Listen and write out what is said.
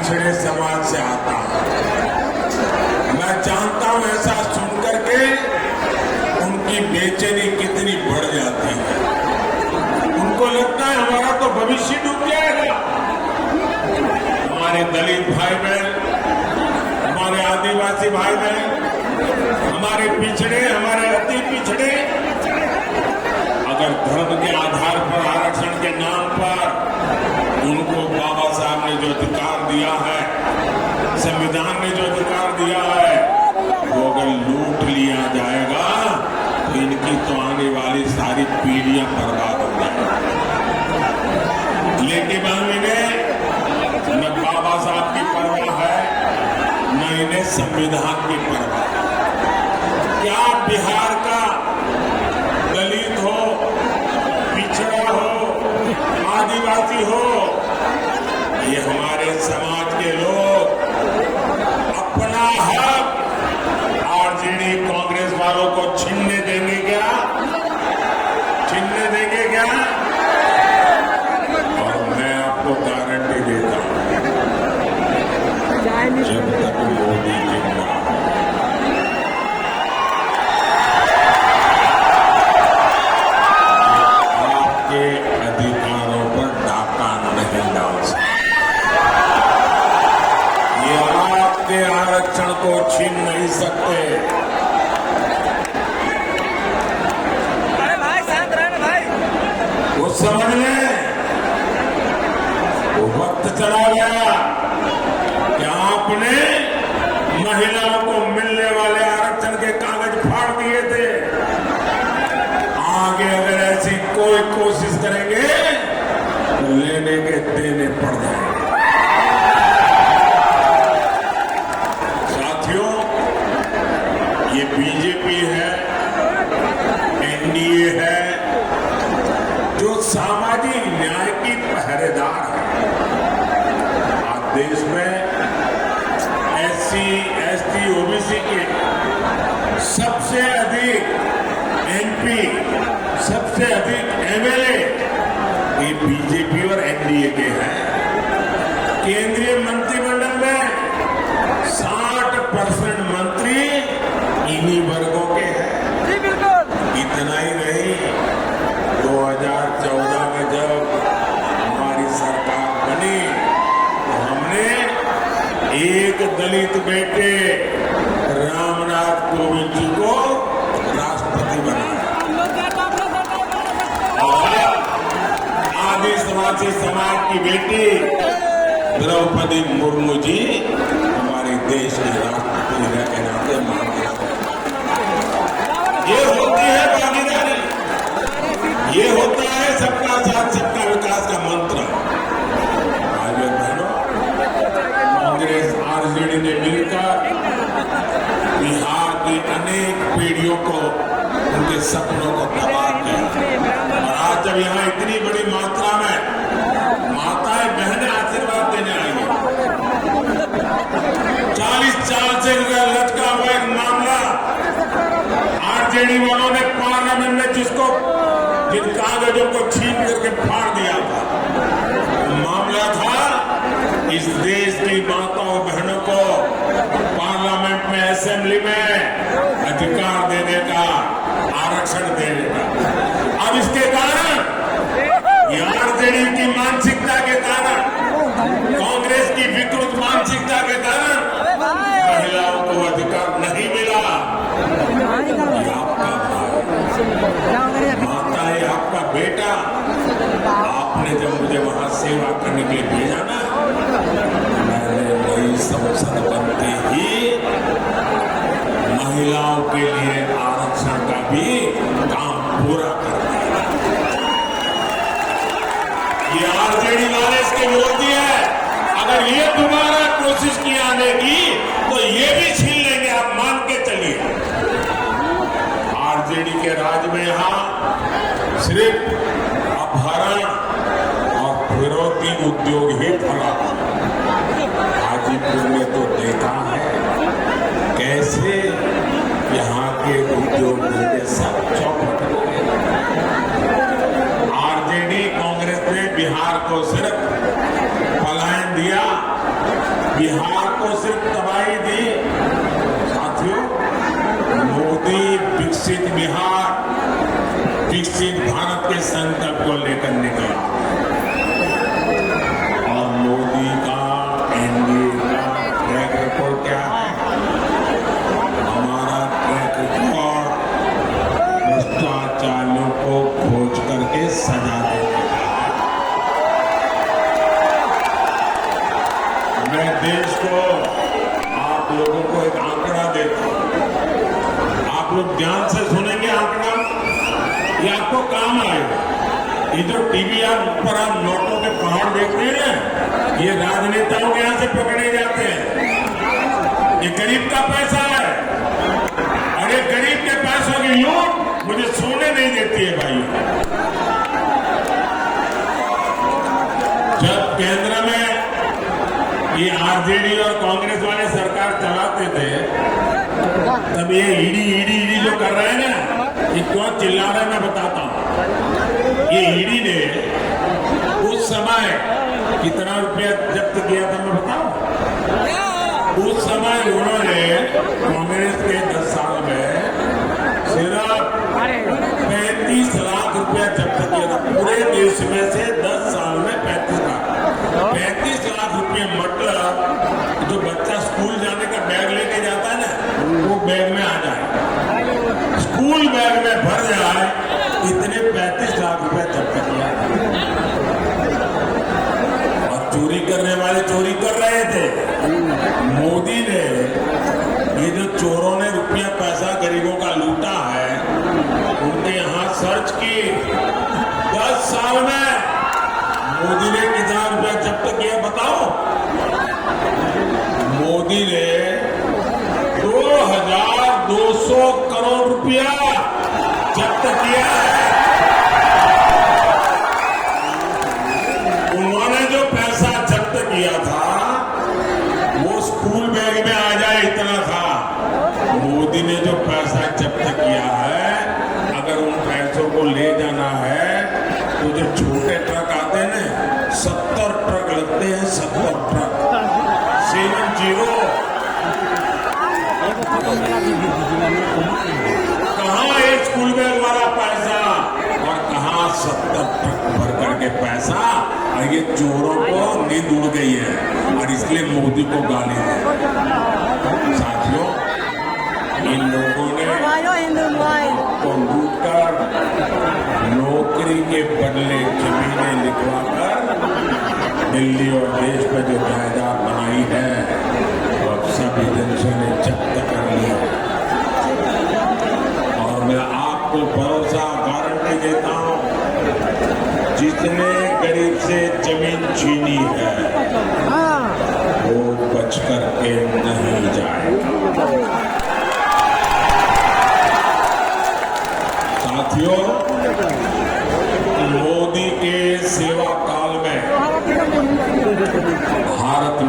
पिछड़े समाज से आता हूं। मैं जानता हूं ऐसा सुनकर के उनकी बेचैनी कितनी बढ़ जाती है। उनको लगता है हमारा तो भविष्य डूब जाएगा। हमारे दलित भाई बहन, हमारे आदिवासी भाई बहन, हमारे पिछड़े, हमारे अति पिछड़े अगर धर्म के आधार पर आरक्षण के नाम पर उनको बाबा साहब ने जो अधिकार दिया है, संविधान ने जो अधिकार दिया है, वो अगर लूट लिया जाएगा तो इनकी तो आने वाली सारी पीढ़ियां बर्बाद हो जाएंगी। लेकिन इन्हें न बाबा साहब की परवाह है, न इन्हें संविधान की परवाह है। क्या बिहार का दलित हो, पिछड़ा हो, आदिवासी हो, ये हमारे समाज के लोग अपना हक आरजेडी कांग्रेस वालों को छीनने देंगे क्या? छीनने देंगे क्या? और मैं आपको गारंटी देता हूं, जब तक मोदी जिंदा आपके अधिकारों पर डाका नहीं डाल सकते। ये आपके आरक्षण को छीन नहीं सकते। वो समझ लें, वो वक्त चला गया कि आपने महिलाओं को मिलने वाले आरक्षण के कागज फाड़ दिए थे। आगे अगर ऐसी कोई कोशिश करेंगे तो लेने के देने पड़ जाएंगे। साथियों, ये बीजेपी है, एनडीए है, जो सामाजिक न्याय की पहरेदार है। आज देश में एससी, एसटी, ओबीसी के सबसे अधिक एमपी, सबसे अधिक एमएलए ये बीजेपी और एनडीए के हैं। केंद्रीय मंत्रिमंडल में 60% मंत्री इन्हीं वर्गों के हैं। इतना ही नहीं, 2014 में जब हमारी सरकार बनी तो हमने एक दलित बेटे रामनाथ कोविंद जी को राष्ट्रपति बनाया और आदिवासी समाज की बेटी द्रौपदी मुर्मू जी हमारे देश के राष्ट्रपति के नाते मान लिया। ये होती है भागीदारी, ये होता है सबका साथ सबका विकास का मंत्र। भाइयों बहनों, कांग्रेस आरजेडी ने मिलकर बिहार की अनेक पीढ़ियों को, उनके सपनों को तबाह किया। और आज जब यहाँ इतनी बड़ी मात्रा में माताएं बहनें आशीर्वाद देने आई हैं, 40 साल से लटका हुआ एक मामला आरजेडी वालों ने पार्लियामेंट में जिन कागजों को छीन करके फाड़ दिया था, मामला था इस देश की माताओं बहनों को पार्लियामेंट में, असेंबली में अधिकार देने का, आरक्षण देने का। अब इसके कारण आरजेडी की मानसिकता के कारण, कांग्रेस की विकृत मानसिकता के कारण महिलाओं को अधिकार नहीं मिला। आपका माता है, आपका बेटा, आपने जब मुझे वहां सेवा करने के लिए भेजा ना, मैंने नई संसद बनते ही महिलाओं के लिए आरक्षण का भी काम पूरा कर दिया। ये आरजेडी वाले इसके विरोधी है। अगर ये दोबारा कोशिश की आने की तो ये भी छीन लेंगे, आप मान के चलिए। आरजेडी के राज में यहां सिर्फ अपहरण और फिरौती उद्योग ही फला। हाजीपुर में तो देखा है कैसे यहाँ के उद्योग धंधे सब चौपट हो गए। आरजेडी कांग्रेस ने बिहार को सिर्फ पलायन दिया, बिहार को सिर्फ तबाही दी। साथियों, मोदी विकसित बिहार, विकसित भारत के संकल्प को लेकर निकला और मोदी का एनडीए का ट्रैक रिकॉर्ड क्या है? हमारा ट्रैक रिकॉर्ड भ्रष्टाचारियों को खोज करके सजा देने का है। मैं देश को, आप लोगों को एक आंकड़ा देता हूं, आप लोग ध्यान से सुनेंगे आंकड़ा, ये आपको काम आएगा। ये जो टीवी पर आप नोटों के पहाड़ देखते हैं ना, ये राजनेताओं के यहां से पकड़े जाते हैं। ये गरीब का पैसा है और ये गरीब के पैसों की लूट मुझे सोने नहीं देती है भाई। जब केंद्र में ये आरजेडी और कांग्रेस वाले सरकार चलाते थे, तब ये ईडी जो कर रहे हैं ना, ये क्यों चिल्ला रहे हैं मैं बताता हूं। ये ईडी ने उस समय कितना रुपया जब्त किया था मैं बताऊं? उस समय उन्होंने कांग्रेस के 10 साल में सिर्फ 35 लाख रुपया जब्त किया था। पूरे देश में से 10 साल में 35 लाख रुपये। मतलब जो बच्चा स्कूल जाने का बैग लेके जाता है ना, वो बैग में आ जाए, स्कूल बैग में भर जाए, इतने 35 लाख रुपए जब्त किया। और चोरी करने वाले चोरी कर रहे थे। मोदी ने, ये जो चोरों ने रुपया पैसा गरीबों का लूटा है, उनके यहां सर्च की। 10 साल में मोदी ने कितना रुपया जब्त किया बताओ? मोदी ने 2200 करोड़ रुपया जब्त किया है। उन्होंने जो पैसा जब्त किया था वो स्कूल बैग में आ जाए इतना था। मोदी ने जो पैसा जब्त किया है, अगर उन पैसों को ले जाना है तो जो छोटे ट्रक आते हैं ना, 70 ट्रक लगते हैं, 70 ट्रक 70। कहाँ एक स्कूल बैग वाला पैसा और कहाँ 70 ट्रक भर करके पैसा। और ये चोरों को नींद उड़ गई है और इसलिए मोदी को गाली दे। साथियों, इन लोगों ने को लूटकर नौकरी के बदले जमीनें लिखवाकर दिल्ली और देश में जो जायदाद बनाई है, वो सब एजेंसियों ने जब्त कर लिया। और मैं आपको भरोसा गारंटी देता हूं, जितने गरीब से जमीन छीनी है वो बच करके नहीं जाएगा। साथियों,